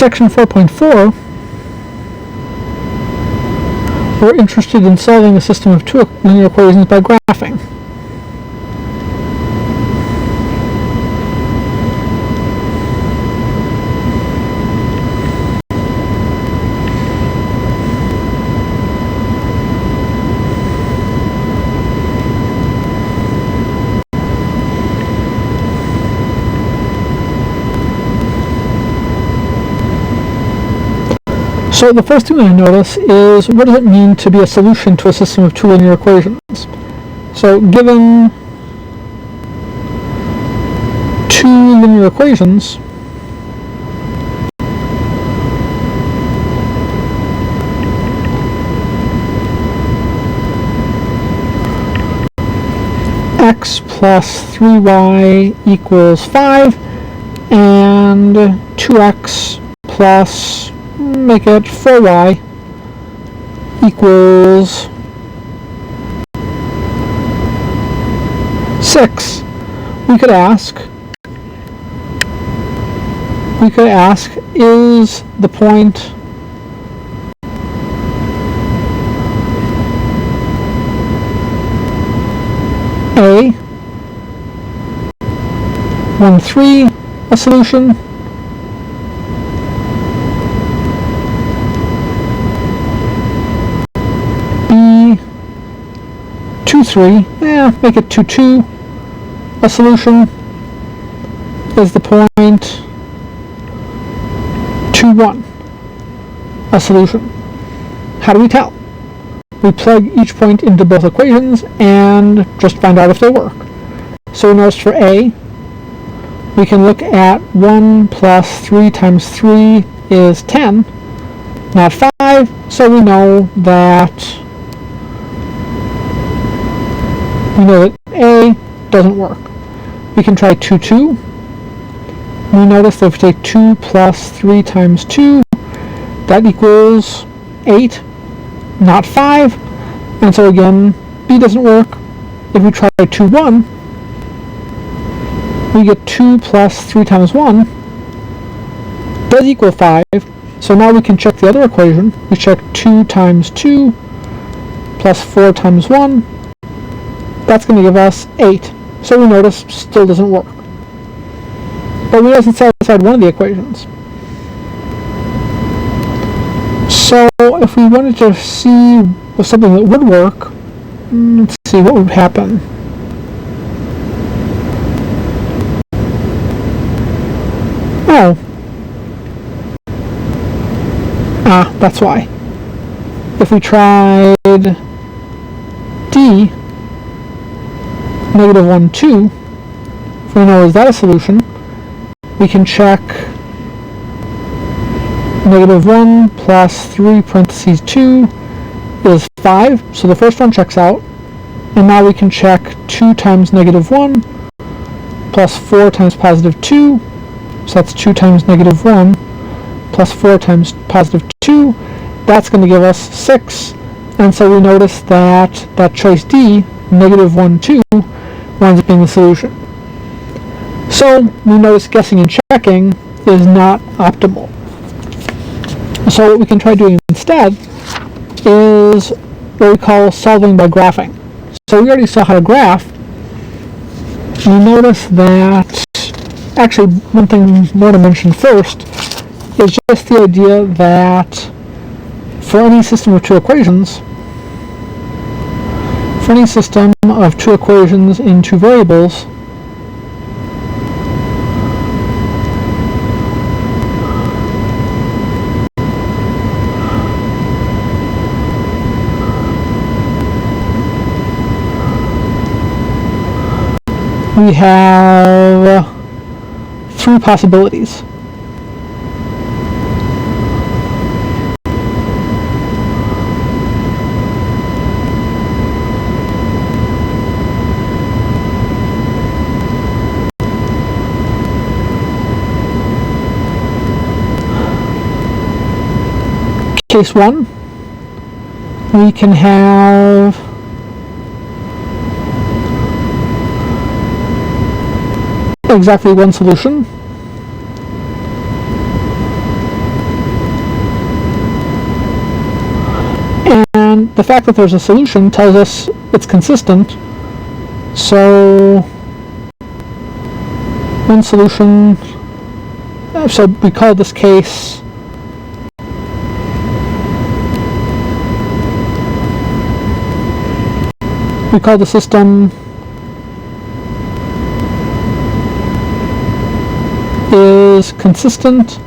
section 4.4, we're interested in solving a system of two linear equations by graphing. So the first thing I notice is, what does it mean to be a solution to a system of two linear equations? So given two linear equations, x plus 3y equals 5, and 2x plus, make it 4y equals 6. We could ask, is the point A 1, 3 a solution? B 2, 3, make it 2, 2 a solution? Is the point 2, 1 a solution? How do we tell? We plug each point into both equations and just find out if they work. So we notice for A, we can look at 1 plus 3 times 3 is 10, not 5, so we know that A doesn't work. We can try 2, 2. We notice that if we take 2 plus 3 times 2, that equals 8, not 5, and so again, B doesn't work. If we try 2, 1, we get 2 plus 3 times 1 does equal 5, so now we can check the other equation. We check 2 times 2 plus 4 times 1, that's going to give us 8. So we notice still doesn't work. But we doesn't satisfy one of the equations. So if we wanted to see something that would work, let's see what would happen. Oh. That's why. If we tried D, negative 1, 2, if we know is that a solution, we can check negative 1 plus 3 parentheses 2 is 5, so the first one checks out, and now we can check 2 times negative 1 plus 4 times positive 2, so that's 2 times negative 1 plus 4 times positive 2, that's going to give us 6, and so we notice that that choice D, negative 1, 2, winds up being the solution. So we notice guessing and checking is not optimal. So what we can try doing instead is what we call solving by graphing. So we already saw how to graph. We notice that, actually one thing more to mention first is just the idea that for any system of two equations, in two variables, we have three possibilities. Case 1, we can have exactly one solution. the fact that there's a solution tells us it's consistent. So one solution, so we call this case we call the system is consistent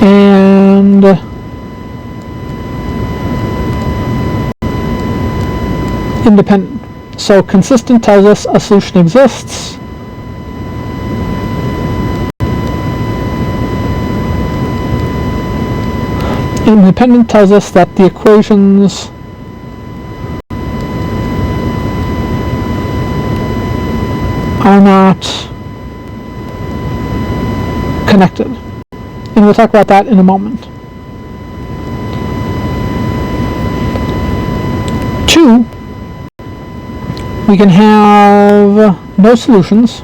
and independent. So consistent tells us a solution exists. Independent tells us that the equations are not connected. And we'll talk about that in a moment. 2, we can have no solutions.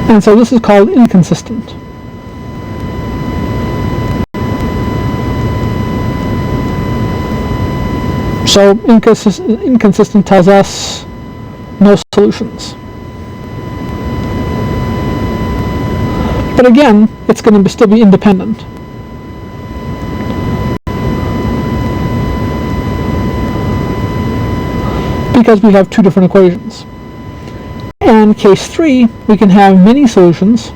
And so this is called inconsistent. So inconsistent tells us no solutions. But again, it's going to still be independent. Because we have two different equations. And case 3, we can have many solutions.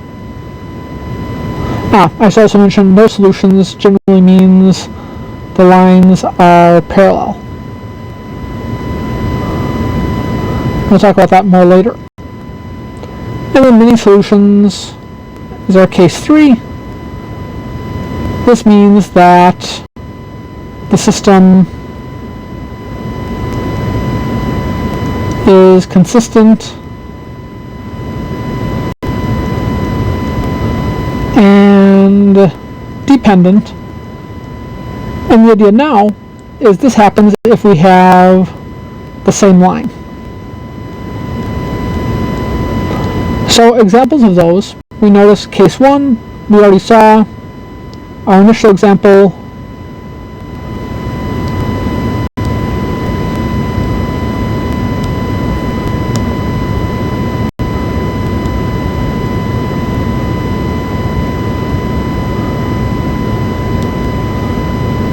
I should also mention no solutions generally means the lines are parallel. We'll talk about that more later. And then many solutions is our case 3. This means that the system is consistent and dependent. And the idea now is this happens if we have the same line. So examples of those, we notice case 1, we already saw our initial example.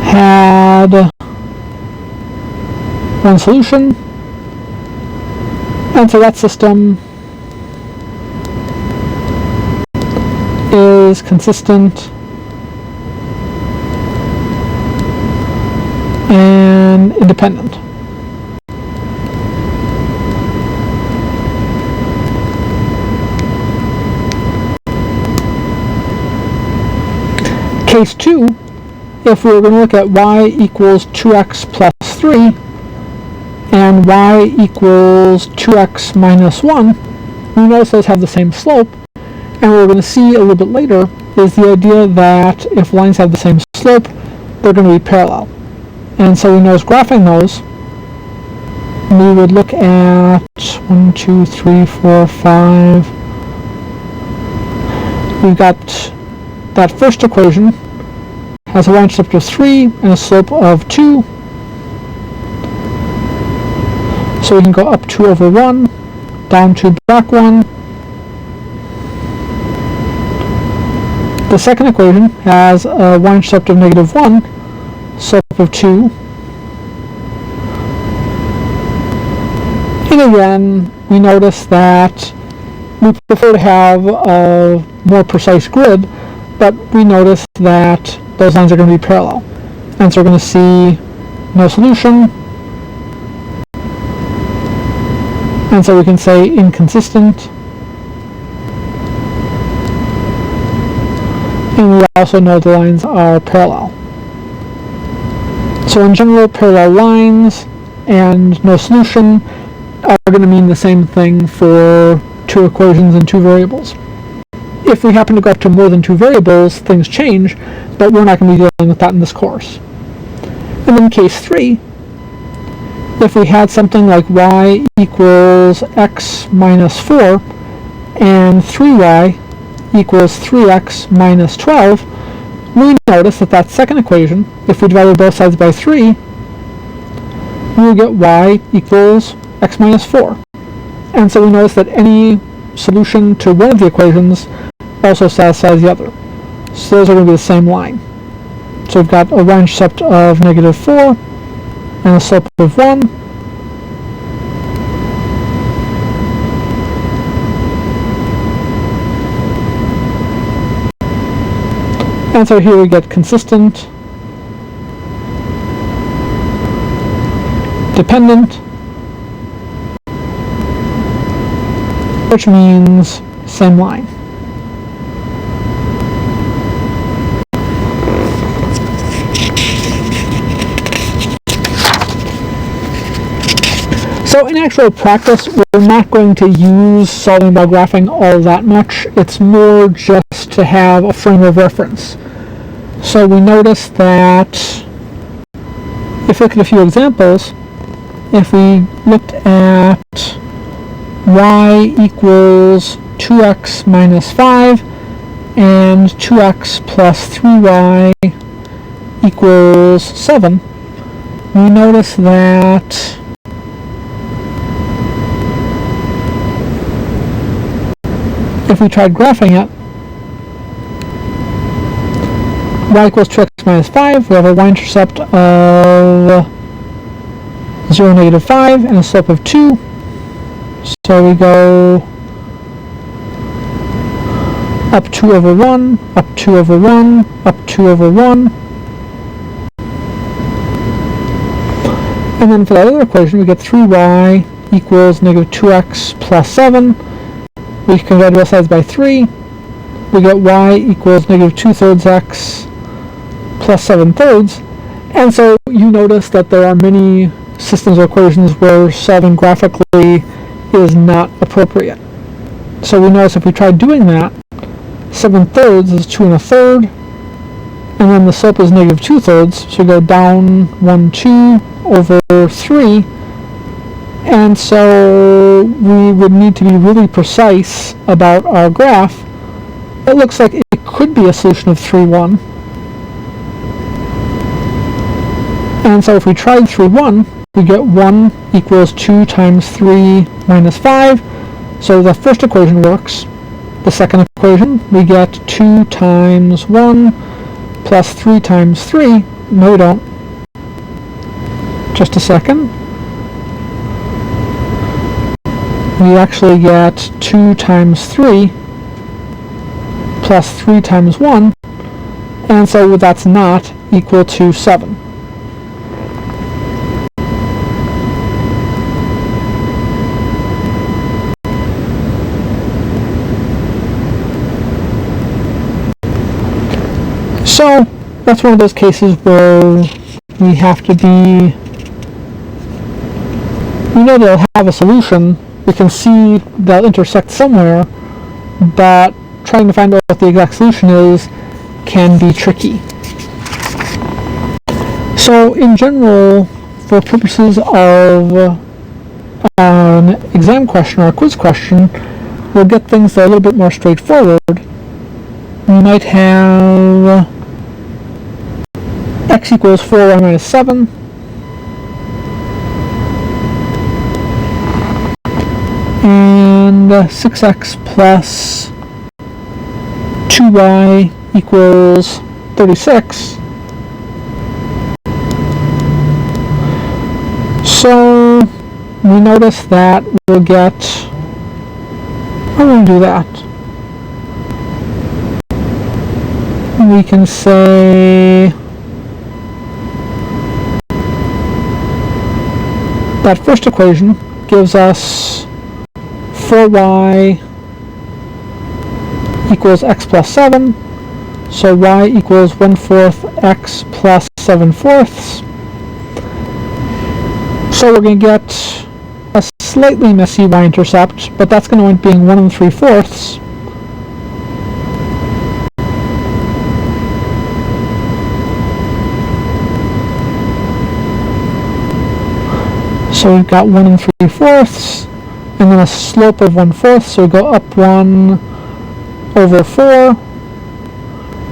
Had one solution, and so that system is consistent and independent. Case 2, if we were going to look at y equals 2x plus 3 and y equals 2x minus 1, we notice those have the same slope. And what we're going to see a little bit later is the idea that if lines have the same slope, they're going to be parallel. And so we notice graphing those, we would look at 1, 2, 3, 4, 5. We've got that first equation has a y-intercept of 3 and a slope of 2. So we can go up 2 over 1, down 2, back 1. The second equation has a y-intercept of negative 1, slope of 2. And again, we notice that we prefer to have a more precise grid, but we notice that those lines are going to be parallel. And so we're going to see no solution. And so we can say inconsistent. And we also know the lines are parallel. So in general, parallel lines and no solution are going to mean the same thing for two equations and two variables. If we happen to go up to more than two variables, things change, but we're not going to be dealing with that in this course. And then case 3, if we had something like y equals x minus 4 and 3y equals 3x minus 12, we notice that that second equation, if we divided both sides by 3, we will get y equals x minus 4. And so we notice that any solution to one of the equations also satisfies the other. So those are going to be the same line. So we've got a y-intercept of negative 4 and a slope of 1. And so here we get consistent, dependent, which means same line. So in actual practice, we're not going to use solving by graphing all that much. It's more just to have a frame of reference. So we notice that if we look at a few examples, if we looked at y equals 2x minus 5 and 2x plus 3y equals 7, we notice that if we tried graphing it, y equals 2x minus 5, we have a y-intercept of 0, negative 5, and a slope of 2. So we go up 2 over 1, up 2 over 1, up 2 over 1. And then for that other equation, we get 3y equals negative 2x plus 7. We can divide both sides by 3. We get y equals negative 2/3 x plus 7/3. And so you notice that there are many systems of equations where solving graphically is not appropriate. So we notice if we try doing that, 7/3 is 2 1/3, and then the slope is negative 2/3, so we go down 1, 2 over 3, and so we would need to be really precise about our graph. It looks like it could be a solution of 3, 1. And so if we tried 3, 1, we get 1 equals 2 times 3 minus 5. So the first equation works. The second equation, we get 2 times 1 plus 3 times 3. No, we don't. Just a second. We actually get 2 times 3 plus 3 times 1. And so that's not equal to 7. So that's one of those cases where we have to be, we know they'll have a solution, we can see they'll intersect somewhere, but trying to find out what the exact solution is can be tricky. So in general, for purposes of an exam question or a quiz question, we'll get things that are a little bit more straightforward. We might have x equals 4y minus 7, and 6x plus 2y equals 36. So we notice that we'll get, I'm going to do that. We can say that first equation gives us 4y equals x plus 7, so y equals 1/4 x plus 7/4. So we're going to get a slightly messy y-intercept, but that's going to end up being 1 3/4. So we've got 1 3/4, and then a slope of 1/4, so we go up 1 over 4,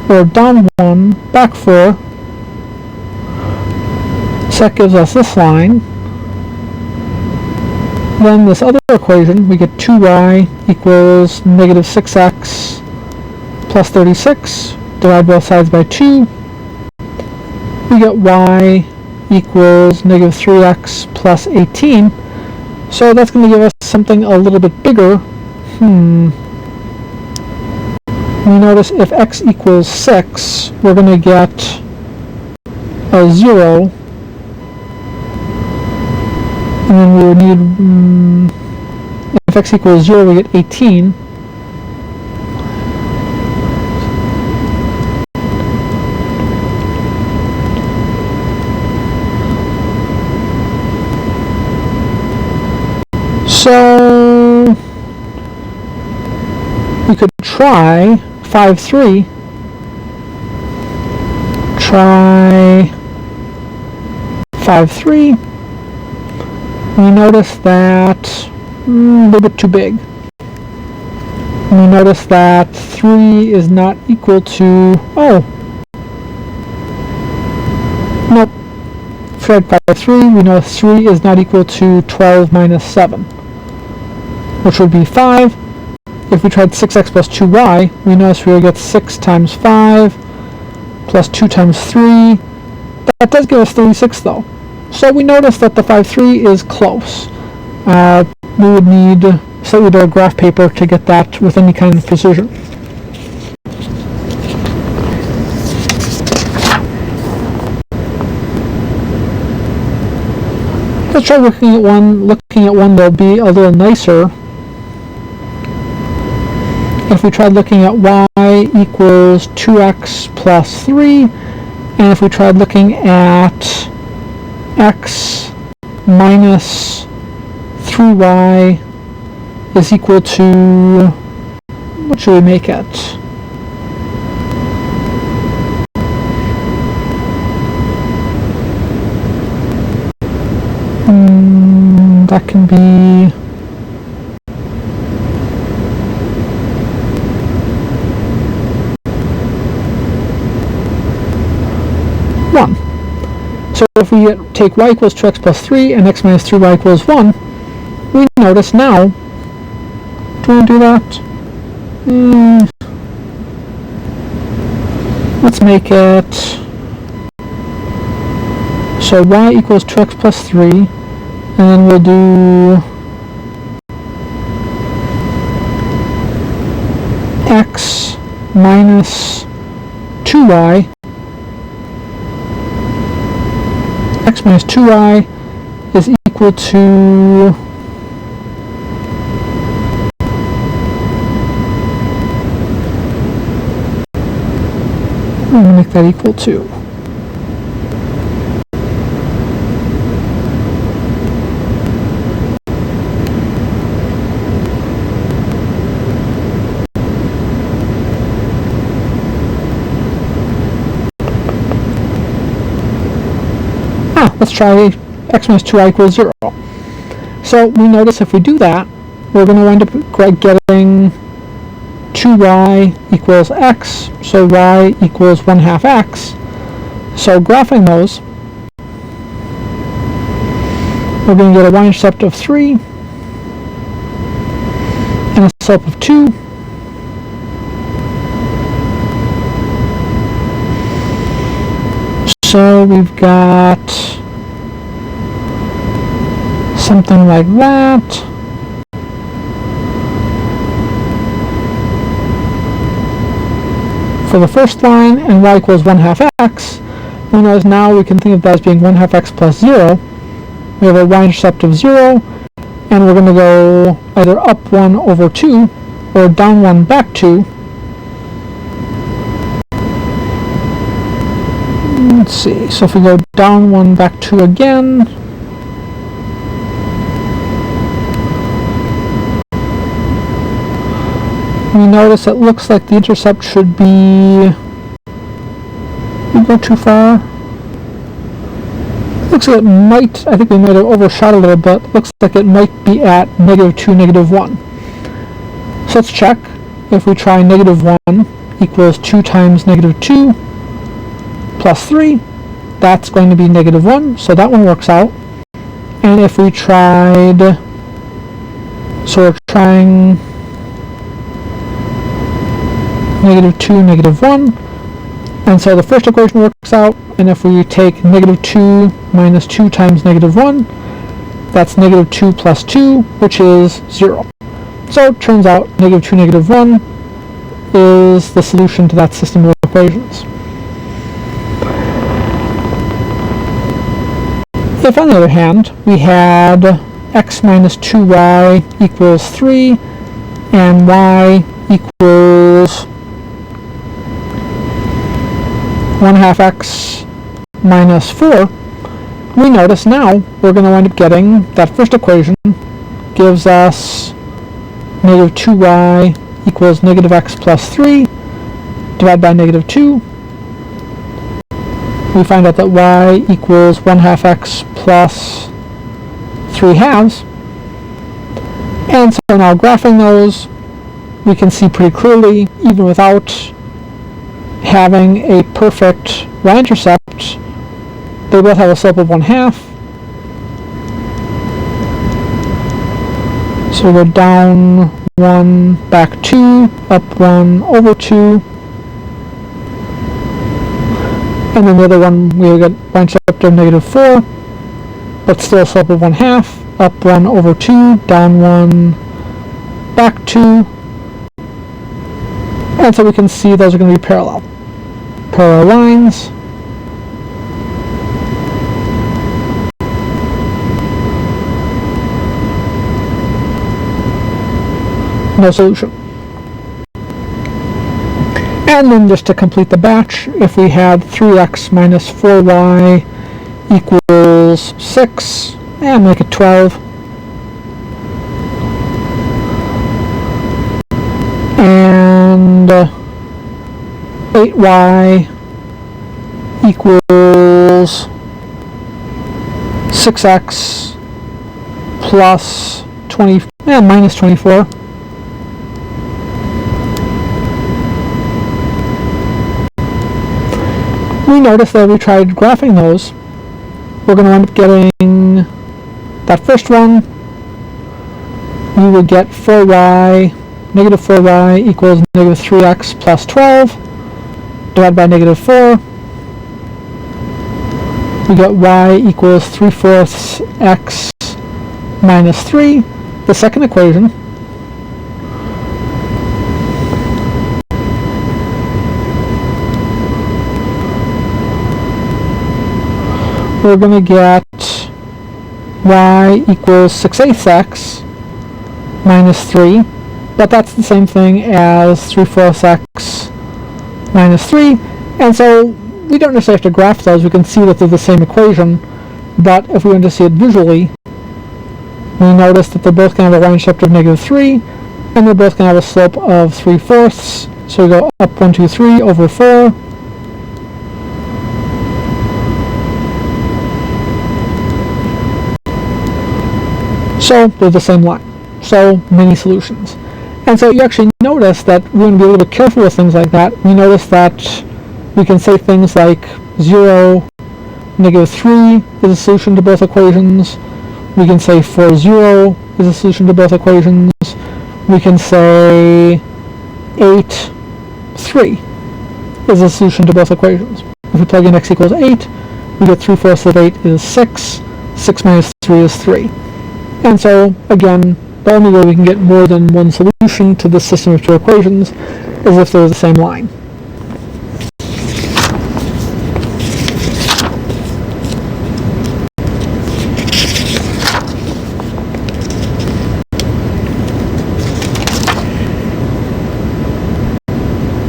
or down 1, back 4. So that gives us this line. Then this other equation, we get 2y equals negative 6x plus 36. Divide both sides by 2. We get y equals negative 3x plus 18. So that's going to give us something a little bit bigger. We notice if x equals 6, we're going to get a 0. And then we would need, if x equals 0, we get 18. So we could try 5-3. Try 5-3. We notice that a little bit too big. We notice that 3 is not equal to, nope. For 5-3, we know 3 is not equal to 12 minus 7, which would be 5. If we tried 6x plus 2y, we notice we would get 6 times 5 plus 2 times 3. That does give us 36 though. So we notice that the 5-3 is close. We would need slightly better graph paper to get that with any kind of precision. Let's try looking at one. Looking at one that'll be a little nicer. If we tried looking at y equals 2x plus 3, and if we tried looking at x minus 3y is equal to, what should we make it? That can be one. So if we take y equals 2x plus 3 and x minus 3y equals 1, we notice now, do we want to do that? Let's make it, so y equals 2x plus 3, and then we'll do x minus 2y. X minus 2y is equal to I'm going to make that equal to let's try x minus 2y equals 0. So we notice if we do that, we're going to wind up getting 2y equals x, so y equals 1/2 x. So graphing those, we're going to get a y-intercept of 3 and a slope of 2. So we've got something like that. For the first line, and y equals 1/2 x, whereas now we can think of that as being 1/2 x plus 0. We have a y-intercept of 0, and we're going to go either up 1 over 2, or down 1 back 2. Let's see, so if we go down 1 back 2 again, we notice it looks like the intercept should be, we go too far? looks like it might, I think we might have overshot a little bit. Looks like it might be at -2, -1. So let's check. If we try -1 equals 2 times -2 plus 3, that's going to be -1, so that one works out. And if we tried, so we're trying -2, -1, and so the first equation works out, and if we take -2 minus 2 times -1, that's -2 plus 2, which is 0. So it turns out -2, -1 is the solution to that system of equations. If, on the other hand, we had x minus 2y equals 3 and y equals 1/2 x minus 4, we notice now we're going to wind up getting that first equation gives us -2y equals -x plus 3 divided by -2. We find out that y equals 1/2 x plus 3/2. And so now graphing those, we can see pretty clearly, even without having a perfect y-intercept, they both have a slope of 1/2. So we go down 1, back 2, up 1, over 2. And then the other one, we get y-intercept of -4, but still a slope of 1/2, up 1, over 2, down 1, back 2. And so we can see those are going to be parallel lines. No solution. And then just to complete the batch, if we had 3x minus 4y equals 6, and make it 12, and 8y equals 6x plus 20 and minus 24. We notice that we tried graphing those, we're going to end up getting that first one. We would get 4y, -4y equals -3x plus 12 divided by -4. We get y equals 3/4 x minus 3, the second equation. We're going to get y equals 6/8 x minus 3, but that's the same thing as 3/4 x minus 3, and so we don't necessarily have to graph those. We can see that they're the same equation, but if we want to see it visually, we notice that they're both going to have a y-intercept of -3, and they're both going to have a slope of 3/4, so we go up 1, 2, 3 over 4. So they're the same line. So many solutions. And so you actually notice that we're going to be a little bit careful with things like that. We notice that we can say things like 0, -3 is a solution to both equations. We can say 4, 0 is a solution to both equations. We can say 8, 3 is a solution to both equations. If we plug in x equals 8, we get 3/4 of 8 is 6. 6 minus 3 is 3. And so, again, the only way we can get more than one solution to this system of two equations is if they're the same line.